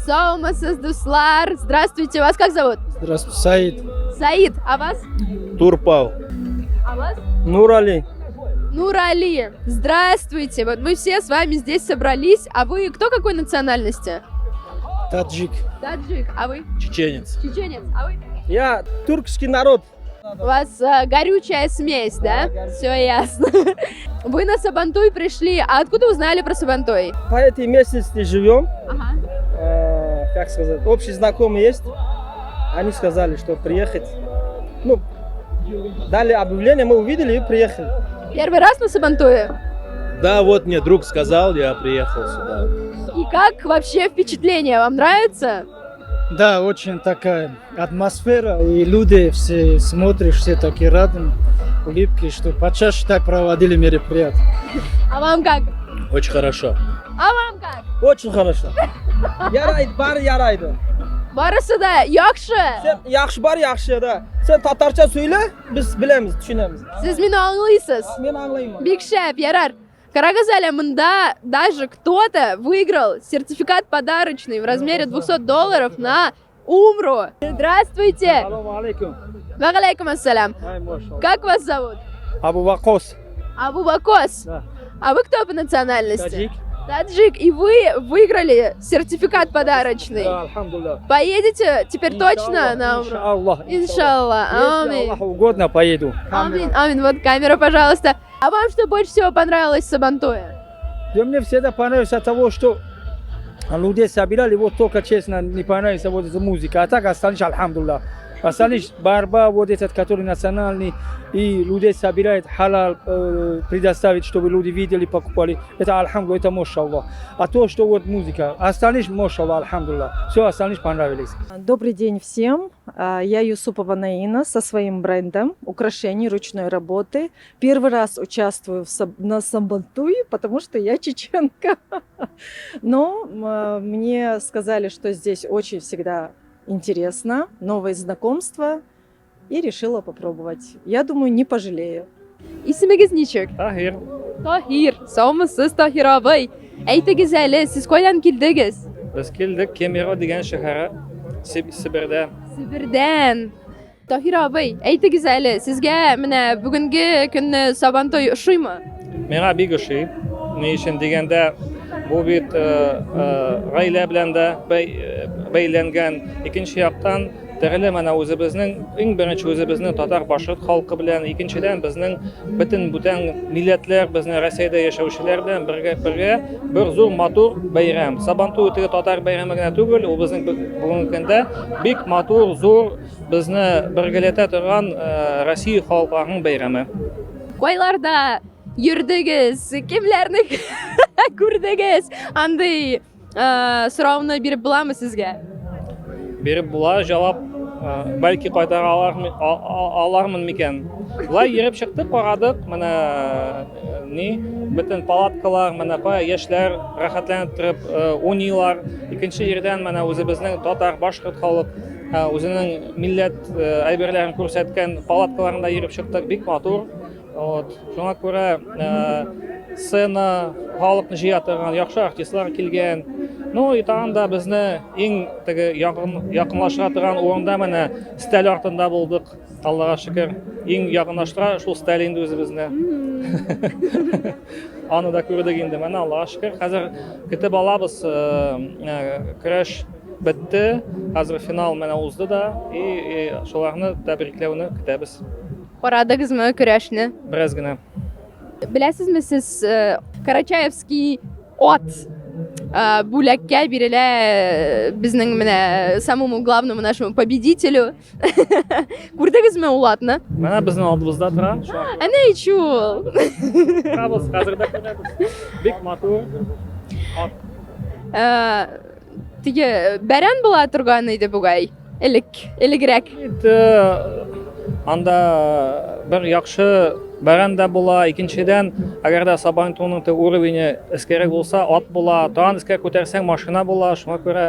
Саламатсыз, дуслар. Здравствуйте, вас как зовут? Здравствуйте, Саид. Саид, а вас? Турпал. А вас? Нурали. Нурали. Здравствуйте. Вот мы все с вами здесь собрались. А вы кто какой национальности? Таджик. Таджик. А вы? Чеченец. Чеченец. А вы? Я туркский народ. У вас горючая смесь, да? Все ясно. Вы на Сабантуй пришли. А откуда узнали про Сабантуй? По этой местности живем. Ага. Как сказать, общие знакомые есть. Они сказали, что приехать. Ну, дали объявление, мы увидели и приехали. Первый раз на Сабантуе? Да, вот мне друг сказал, я приехал сюда. И как вообще впечатление? Вам нравится? Да, очень такая атмосфера. И люди все смотришь, все такие радостные, улыбки, что почаще так проводили мероприятия. А вам как? Очень хорошо. А вам как? Очень хорошо. Ярайды, бар ярайды. Барысы да yaxşı. Sen yaxşı бар, yaxşı да. Sen tatarcha söyle, biz bilemiz, düşünemiz. Siz beni anlıyorsunuz. Men anlayman. Big Chef, Ярар. Карагазаля, мында даже кто-то выиграл сертификат подарочный в размере $200 на Умру. Здравствуйте. Assalomu alaykum. Валейкум ассалям. Ay maşallah. Как вас зовут? Abu Vakos. Абу Бакос. Да. А вы кто по национальности? Таджик. Таджик. И вы выиграли сертификат подарочный. Да, алхамдулилlah. Поедете теперь точно на Умру? Иншаллах. Иншаллах. Если Аминь. Аллаху угодно, поеду. Аминь. Аминь. Вот камера, пожалуйста. А вам что больше всего понравилось в Сабантуе? Да мне всегда понравится того, что люди собирали, вот только честно не понравится вот эта музыка. А так остались, алхамдулилlah. Остались борьба вот этот, который национальный, и людей собирает халал предоставить, чтобы люди видели, покупали. Это алхамдулилlah, это машаллах. А то, что вот музыка, остались, машаллах, алхамдулилlah. Все остались понравились. Добрый день всем. Я Юсупова Наина со своим брендом украшений ручной работы. Первый раз участвую на Сабантуе, потому что я чеченка. Но мне сказали, что здесь очень всегда интересно, новые знакомства, и решила попробовать. Я думаю, не пожалею. İsminiz ничек? Tahir. Tahir. Sağmısınız Tahir abi? Aytınız hele, siz koydan kildiniz? Biz keldik Kemero degan shahar Sibirda. Sibirden. Tahir abi, aytınız hele, sizge mine bugungi kun Sabantoy uşuymu? Menga bek o'xshaydi. Ne uchun deganda bu bit g'oyla bilan da baylangan. Ikkinchi yoqdan tag'ili mana o'zimizning eng birinchi o'zimizning totar boshliq xalqi bilan, ikkinchidan bizning butun millatlar, bizning Rossiyada yashovchilar bilan birga bir zo'r motor bayram. Sabantuy o'tiga totar bayramigina tugul, u bizning bugungi kunda bek motor, zo'r bizni birgalata turgan Rossiya xalqining bayrami. Koylarda yurdingiz, kimlarni ko'rdingiz? Anday so'rovni berib bo'ladimi sizga? Berib bular javob balki qaytara olarmikan. Bular yurib chiqdik, qaradik, mana butun palatkalar, mana yoshlar rohatlanib turib o'ynaylar. Ikkinchi yerdan mana o'zimizning totar boshqirt xalq o'zining millat ayberlarini ko'rsatgan palatkalarida yurib chiqdik, bek motor. Shunga ko'ra scena xalqni jiyatirgan yaxshi artistlar kelgan. No, itanda bizni eng yaqinlashtirgan o'rinda mana stal ortida bo'ldik. Allohga shukr. Eng yaqinlashtiran shu stal endi o'zimizni. Anida ko'rdik endi mana Allohga shukr. Hozir kutib olamiz, kurash bitdi. Hozir final mana o'zdi-da, shularni tabriklavni kutamiz. Ko'radingizmi kurashni? Birozgina. Bilasizmi siz Karachayevskiy ot bo'lakka beriladi bizning mana самому главному нашему победителю. Ko'rdingizmi u otni? Mana bizning oldimizda turadi. Ana ichul. Ko'ramiz, hozirda ko'ramiz. Bek motor. Tigi baran bo'la turgan edi bugay. Iligrak. Anda bir yaxshi baranda bo'la, ikkinchidan agarda Sabantuyning uroveni iskara bo'lsa, ot bo'la, to'g'an iskara ko'tarsang mashina bo'la, shunga ko'ra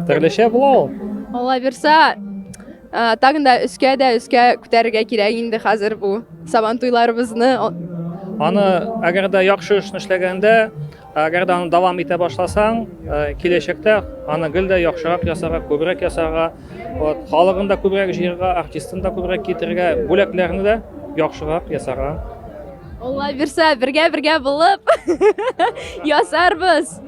tirlisha bo'la. Alloh bersa, tag'inda uska ko'targa kerak endi hozir bu Sabantuylarimizni Аны әгәр дә яхшы эшне эшләгәндә, әгәр дә аны дәвам итә башласаң, киләчәктә аны гел дә яхшырак ясарга, күбрәк ясарга, вот халыгын да күбрәк җыярга, артистын да күбрәк китерергә, бүләкләрне дә яхшырак ясарга. Алла бирсә, бергә булып ясарбыз.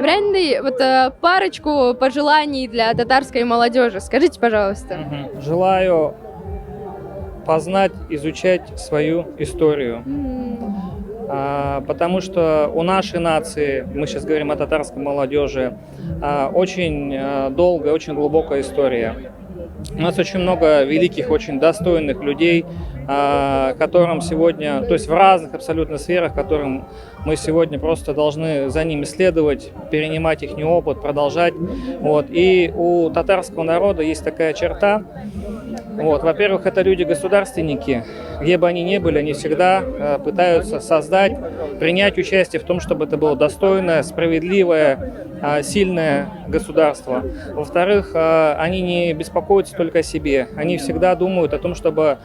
Бренди, вот парочку пожеланий для татарской молодежи. Скажите, пожалуйста. Желаю познать, изучать свою историю. Потому что у нашей нации, мы сейчас говорим о татарской молодежи, очень долгая, очень глубокая история. У нас очень много великих, очень достойных людей, которым сегодня, то есть в разных абсолютно сферах, которым мы сегодня просто должны за ними следовать, перенимать их опыт, продолжать. Вот. И у татарского народа есть такая черта. Вот. Во-первых, это люди-государственники. Где бы они ни были, они всегда пытаются создать, принять участие в том, чтобы это было достойное, справедливое, сильное государство. Во-вторых, они не беспокоятся только о себе. Они всегда думают о том, чтобы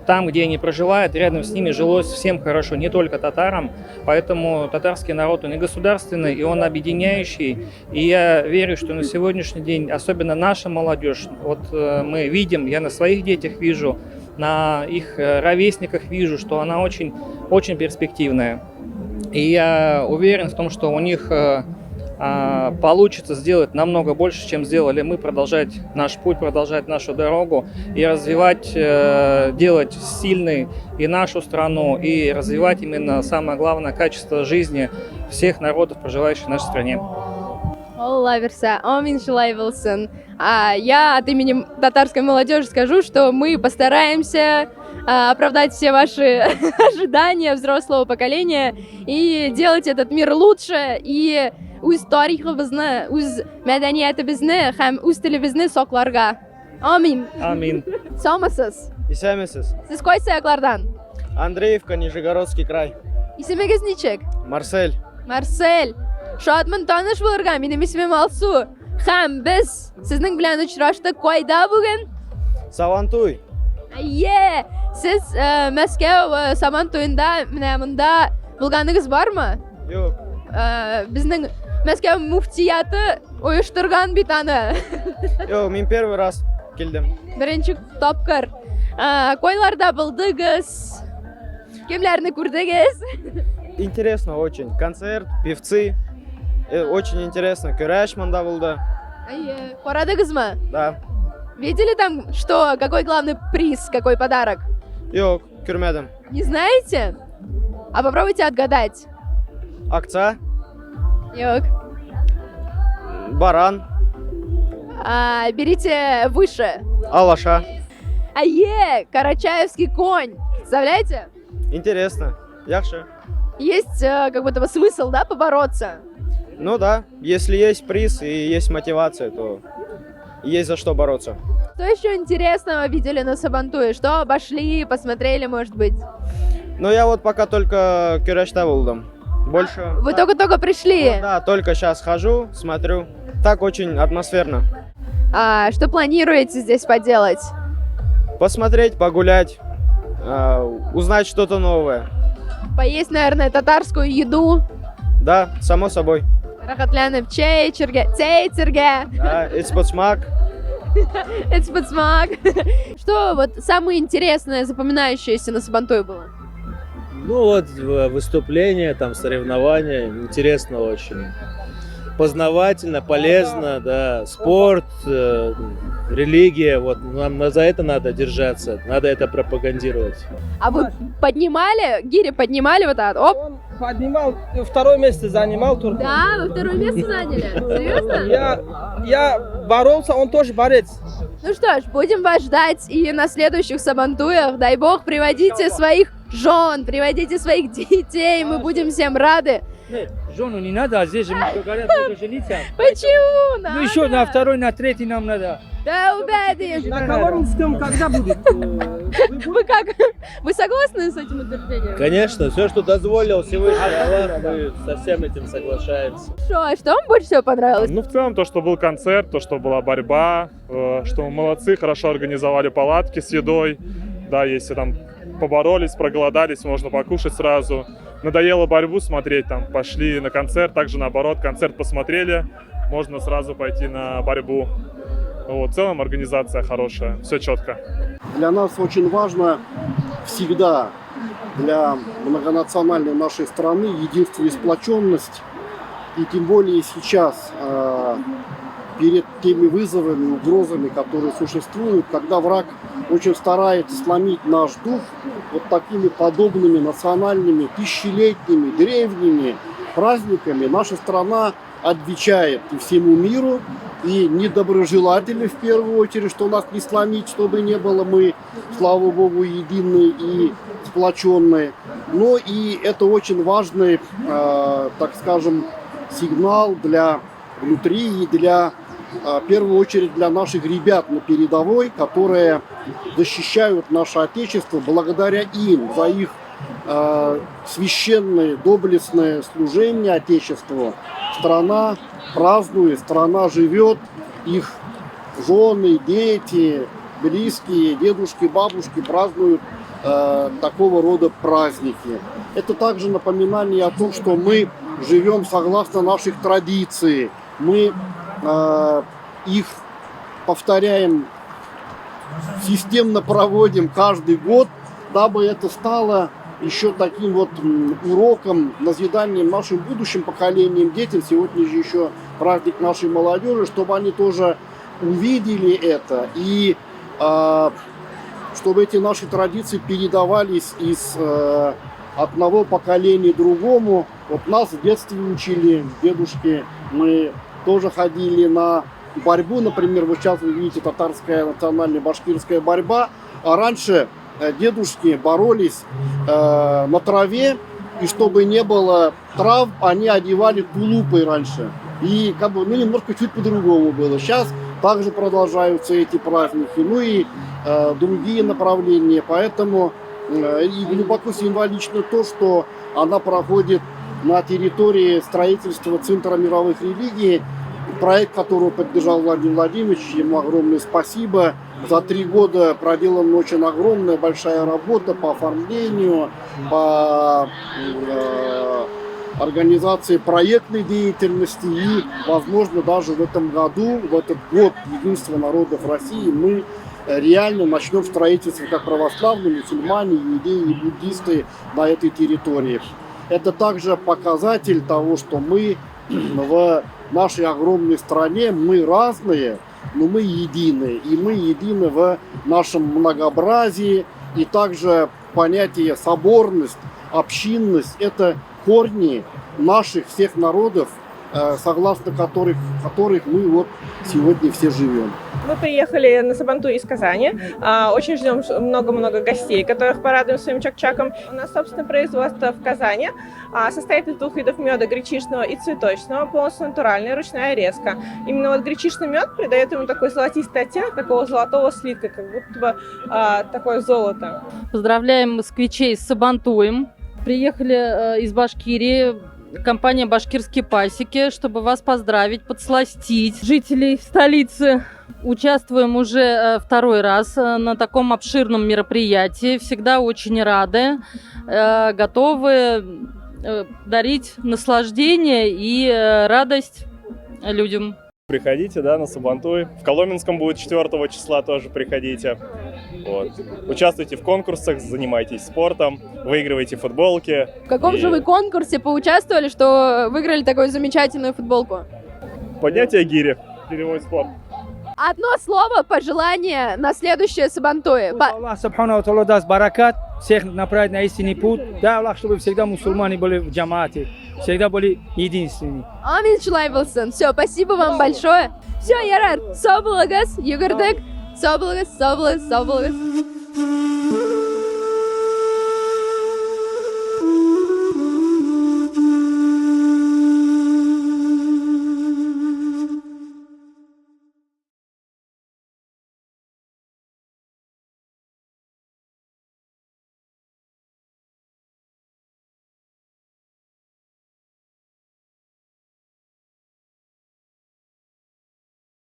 там, где они проживают, рядом с ними жилось всем хорошо, не только татарам. Поэтому татарский народ, он и государственный, и он объединяющий. И я верю, что на сегодняшний день, особенно наша молодежь, вот мы видим, я на своих детях вижу, на их ровесниках вижу, что она очень, очень перспективная. И я уверен в том, что у них получится сделать намного больше, чем сделали мы, продолжать наш путь, продолжать нашу дорогу и развивать, делать сильной и нашу страну, и развивать именно самое главное качество жизни всех народов, проживающих в нашей стране. Алла бирсә, амин шулай булсын. Я от имени татарской молодежи скажу, что мы постараемся оправдать все ваши ожидания взрослого поколения и делать этот мир лучше, и үз тарихыбызны, үз мәдәниятебезне һәм үз телебезне сакларга. Амин. Амин. Саумысыз? Исәмесез. Сез кайсы яклардан? Андреевка, Нижегородский край. Исемегез ничек? Марсель. Марсель. Шадмын таныш булырга, минем исемем Алсу. Һәм без сезнең белән очраштык кайда бүген? Савантуй. Сез Мәскәү Сабантуенда менә монда булганыгыз бармы? Юк. Безнең Мәскәү муфтияты оештырган бит аны. Юк, мин первый раз килдем. Беренче тапкыр. Кайларда булдыгыз? Кемләрне күрдегез? Интересно очень. Концерт, певцы. Очень интересно. Көрәш монда булды. Карадыгызмы? Да. Видели там, что, какой главный приз, какой подарок? Юк, күрмәдем. Не знаете? А попробуйте отгадать. Акция, Yok. баран, Берите выше. алаша. Карачаевский конь. Представляете? Интересно. Яхшы. Есть как будто бы смысл, да, побороться? Ну да, если есть приз и есть мотивация, то есть за что бороться. Что еще интересного видели на Сабантуе? Что обошли, посмотрели, может быть? Ну я вот пока только көрәштә булдым. Больше... Вы только-только пришли. Вот, да, только сейчас хожу, смотрю. Так очень атмосферно. Что планируете здесь поделать? Посмотреть, погулять, узнать что-то новое. Поесть, наверное, татарскую еду. Да, само собой. Рахатлянып чейчерге, цейцерге. Да, эцпоцмак. Эцпоцмак. Что вот самое интересное, запоминающееся на Сабантуе было? Ну вот выступления, там соревнования, интересно очень. Познавательно, полезно, да, спорт, религия, вот нам за это надо держаться, надо это пропагандировать. А вы поднимали, гири поднимали вот так, оп? Он поднимал, второе место занимал турнир. Да, вы второе место заняли? Серьезно? Я боролся, он тоже борец. Ну что ж, будем вас ждать и на следующих Сабантуях. Дай бог, приводите своих жен, приводите своих детей, мы будем всем рады. Жену не надо, а здесь же мы говорят, только жениться. Почему? Ну еще на второй, на третий нам надо. Да, убедишь. На Коломенском когда будет? Вы как? Вы согласны с этим утверждением? Конечно, все, что дозволил Всевышний Аллах, мы со всем этим соглашаемся. Что вам больше всего понравилось? Ну, в целом, то, что был концерт, то, что была борьба, что мы молодцы, хорошо организовали палатки с едой. Да, если там поборолись, проголодались, можно покушать сразу. Надоело борьбу смотреть, там, пошли на концерт, также наоборот, концерт посмотрели, можно сразу пойти на борьбу. Вот, в целом организация хорошая, все четко. Для нас очень важно всегда, для многонациональной нашей страны, единство и сплоченность. И тем более сейчас, перед теми вызовами, угрозами, которые существуют, когда враг очень старается сломить наш дух вот такими подобными национальными, тысячелетними, древними праздниками, наша страна отвечает и всему миру, и недоброжелатели в первую очередь, что нас не сломить, чтобы не было мы, слава Богу, единые и сплоченные. Но и это очень важный, так скажем, сигнал для внутри и для, в первую очередь, для наших ребят на передовой, которые защищают наше Отечество. Благодаря им, за их священное, доблестное служение Отечеству, страна празднует, страна живет, их жены, дети, близкие, дедушки, бабушки празднуют такого рода праздники. Это также напоминание о том, что мы живем согласно наших традиций, мы их повторяем, системно проводим каждый год, дабы это стало еще таким вот уроком, назиданием нашим будущим поколениям, детям. Сегодня же еще праздник нашей молодежи, чтобы они тоже увидели это и чтобы эти наши традиции передавались из одного поколения другому. Вот нас в детстве учили, дедушки, мы тоже ходили на борьбу, например, вот сейчас вы видите татарская национальная башкирская борьба, а раньше дедушки боролись на траве, и чтобы не было трав, они одевали тулупы раньше. И как бы, немножко чуть по-другому было. Сейчас также продолжаются эти праздники, ну и другие направления. Поэтому и глубоко символично то, что она проходит на территории строительства Центра мировых религий, проект которого поддержал Владимир Владимирович. Ему огромное спасибо. За 3 года проделана очень огромная, большая работа по оформлению, по организации проектной деятельности. И, возможно, даже в этом году, в этот год единства народов России, мы реально начнем строительство как православные, мусульмане, иудеи и буддисты на этой территории. Это также показатель того, что мы в нашей огромной стране, мы разные, но мы едины. И мы едины в нашем многообразии. И также понятие соборность, общинность – это корни наших всех народов, согласно которых мы вот сегодня все живем. Мы приехали на Сабантуй из Казани. Очень ждем много-много гостей, которых порадуем своим чак-чаком. У нас собственное производство в Казани. Состоит из 2 видов меда, гречишного и цветочного, полностью натуральная ручная резка. Именно вот гречишный мед придает ему такой золотистый оттенок, такого золотого слитка, как будто бы такое золото. Поздравляем москвичей с Сабантуем. Приехали из Башкирии. Компания «Башкирские пасеки», чтобы вас поздравить, подсластить жителей столицы. Участвуем уже 2-й раз на таком обширном мероприятии. Всегда очень рады, готовы дарить наслаждение и радость людям. Приходите, да, на Сабантуй. В Коломенском будет 4 числа, тоже приходите. Вот. Участвуйте в конкурсах, занимайтесь спортом, выигрывайте футболки. В каком же вы конкурсе поучаствовали, что выиграли такую замечательную футболку? Поднятие гири, гиревой спорт. Одно слово, пожелание на следующее Сабантуй. Аллах Субхану Тааля даст баракат, всех направить на истинный путь. Да, Аллах, чтобы всегда мусульмане были в джамаате, всегда были единственными. Амин Шулайбилсон. Все, спасибо вам большое. Все, Ярар, соблагас, Югардек, соблагас.